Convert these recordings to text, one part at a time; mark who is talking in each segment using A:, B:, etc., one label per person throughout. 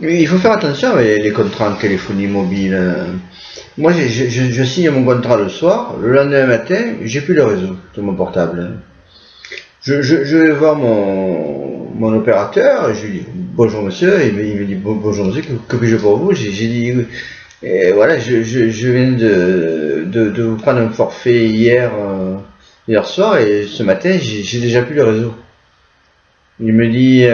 A: Mais il faut faire attention avec les contrats en téléphonie mobile. Moi, je signe mon contrat le soir, le lendemain matin, j'ai plus de réseau sur mon portable. Je vais voir mon opérateur, je lui dis bonjour monsieur, il me dit bonjour monsieur, que puis-je pour vous? J'ai dit voilà, je viens de vous prendre un forfait hier soir et ce matin j'ai déjà plus de réseau. Il me dit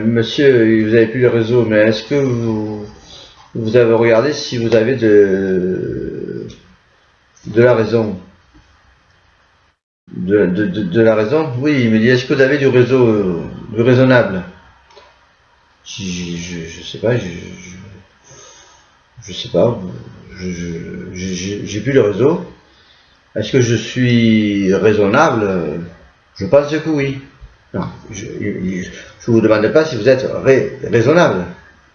A: monsieur, vous avez plus de réseau, mais est-ce que vous avez regardé si vous avez de la raison? De la raison? Oui, il me dit est-ce que vous avez du réseau du raisonnable? Je sais pas, je sais pas, j'ai plus le réseau. Est-ce que je suis raisonnable? Je pense que oui. Non, je vous demande pas si vous êtes raisonnable.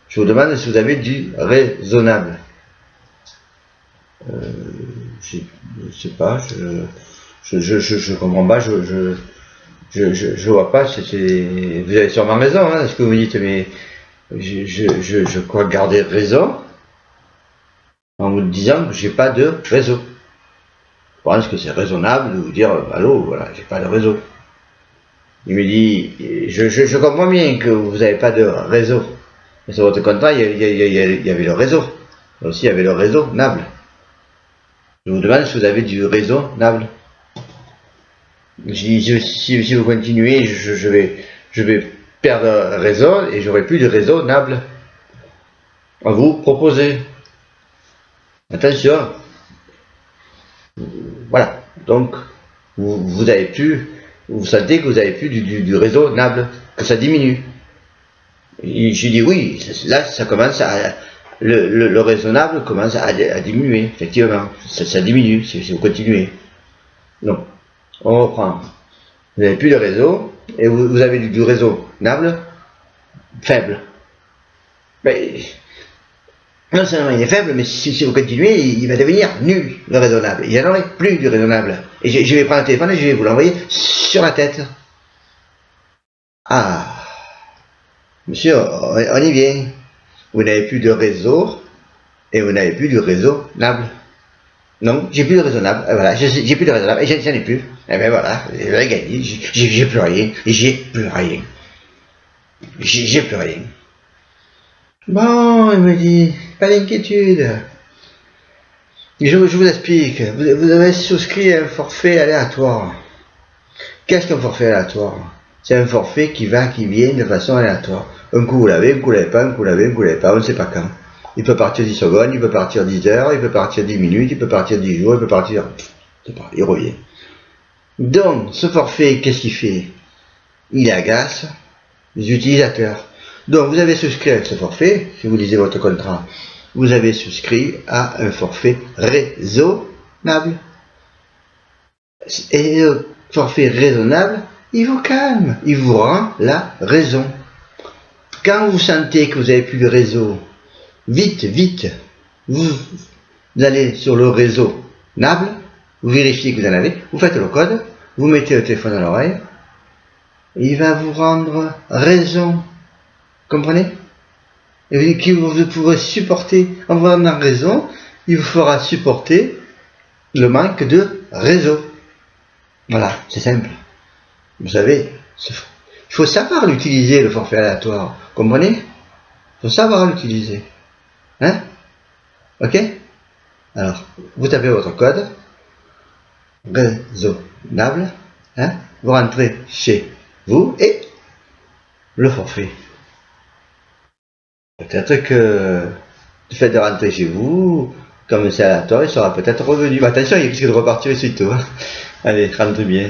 A: Je vous demande si vous avez du raisonnable. Je sais pas, je comprends pas, je vois pas. Vous avez sûrement raison, hein, ce que vous dites, mais je crois garder raison en vous disant que j'ai pas de réseau. Je pense que c'est raisonnable de vous dire allô, voilà, j'ai pas de réseau. Il me dit je comprends bien que vous n'avez pas de réseau, mais sur votre contrat il y avait le réseau. Aussi il y avait le raisonnable. Je vous demande si vous avez du raisonnable. Si vous continuez, je vais perdre raison et j'aurai plus de raisonnable à vous proposer. Attention. Voilà. Donc, vous avez plus, vous sentez que vous avez plus du raisonnable, que ça diminue. Et je dis oui, là ça commence à, le raisonnable commence à diminuer, effectivement. Ça diminue si vous continuez. Donc, on reprend. Vous n'avez plus de réseau, et vous avez du raisonnable faible. Mais, non seulement il est faible, mais si vous continuez, il va devenir nul, le raisonnable. Il n'y en aurait plus du raisonnable. Et je vais prendre le téléphone et je vais vous l'envoyer sur la tête. Ah, monsieur, on y vient. Vous n'avez plus de réseau, et vous n'avez plus du raisonnable. Non, j'ai plus de raisonnable. Voilà, j'ai plus de raisonnable, et j'en ai plus. Et ben voilà, j'ai gagné, j'ai plus rien, j'ai plus rien. J'ai plus rien. Bon, il me dit, pas d'inquiétude. Je vous explique, vous avez souscrit à un forfait aléatoire. Qu'est-ce qu'un forfait aléatoire? C'est un forfait qui va, qui vient de façon aléatoire. Un coup vous l'avez, un coup vous l'avez pas, un coup vous l'avez, un coup vous l'avez pas, on ne sait pas quand. Il peut partir 10 secondes, il peut partir 10 heures, il peut partir 10 minutes, il peut partir 10 jours, il peut partir... Je sais pas, il revient. Donc, ce forfait, qu'est-ce qu'il fait? Il agace les utilisateurs. Donc, vous avez souscrit avec ce forfait, si vous lisez votre contrat, vous avez souscrit à un forfait raisonnable. Et le forfait raisonnable, il vous calme, il vous rend la raison. Quand vous sentez que vous n'avez plus de réseau, vite, vous allez sur le réseau nable, vous vérifiez que vous en avez, vous faites le code, vous mettez le téléphone à l'oreille, il va vous rendre raison. Comprenez? Et que vous pourrez supporter, en vous rendant raison, il vous fera supporter le manque de réseau. Voilà, c'est simple. Vous savez, il faut savoir l'utiliser, le forfait aléatoire. Comprenez? Il faut savoir l'utiliser. Hein? Ok? Alors, vous tapez votre code, raisonnable, hein? Vous rentrez chez vous et le forfait. Peut-être que le fait de rentrer chez vous, comme c'est aléatoire, il sera peut-être revenu. Mais attention, il risque de repartir aussitôt. Allez, rentrez bien.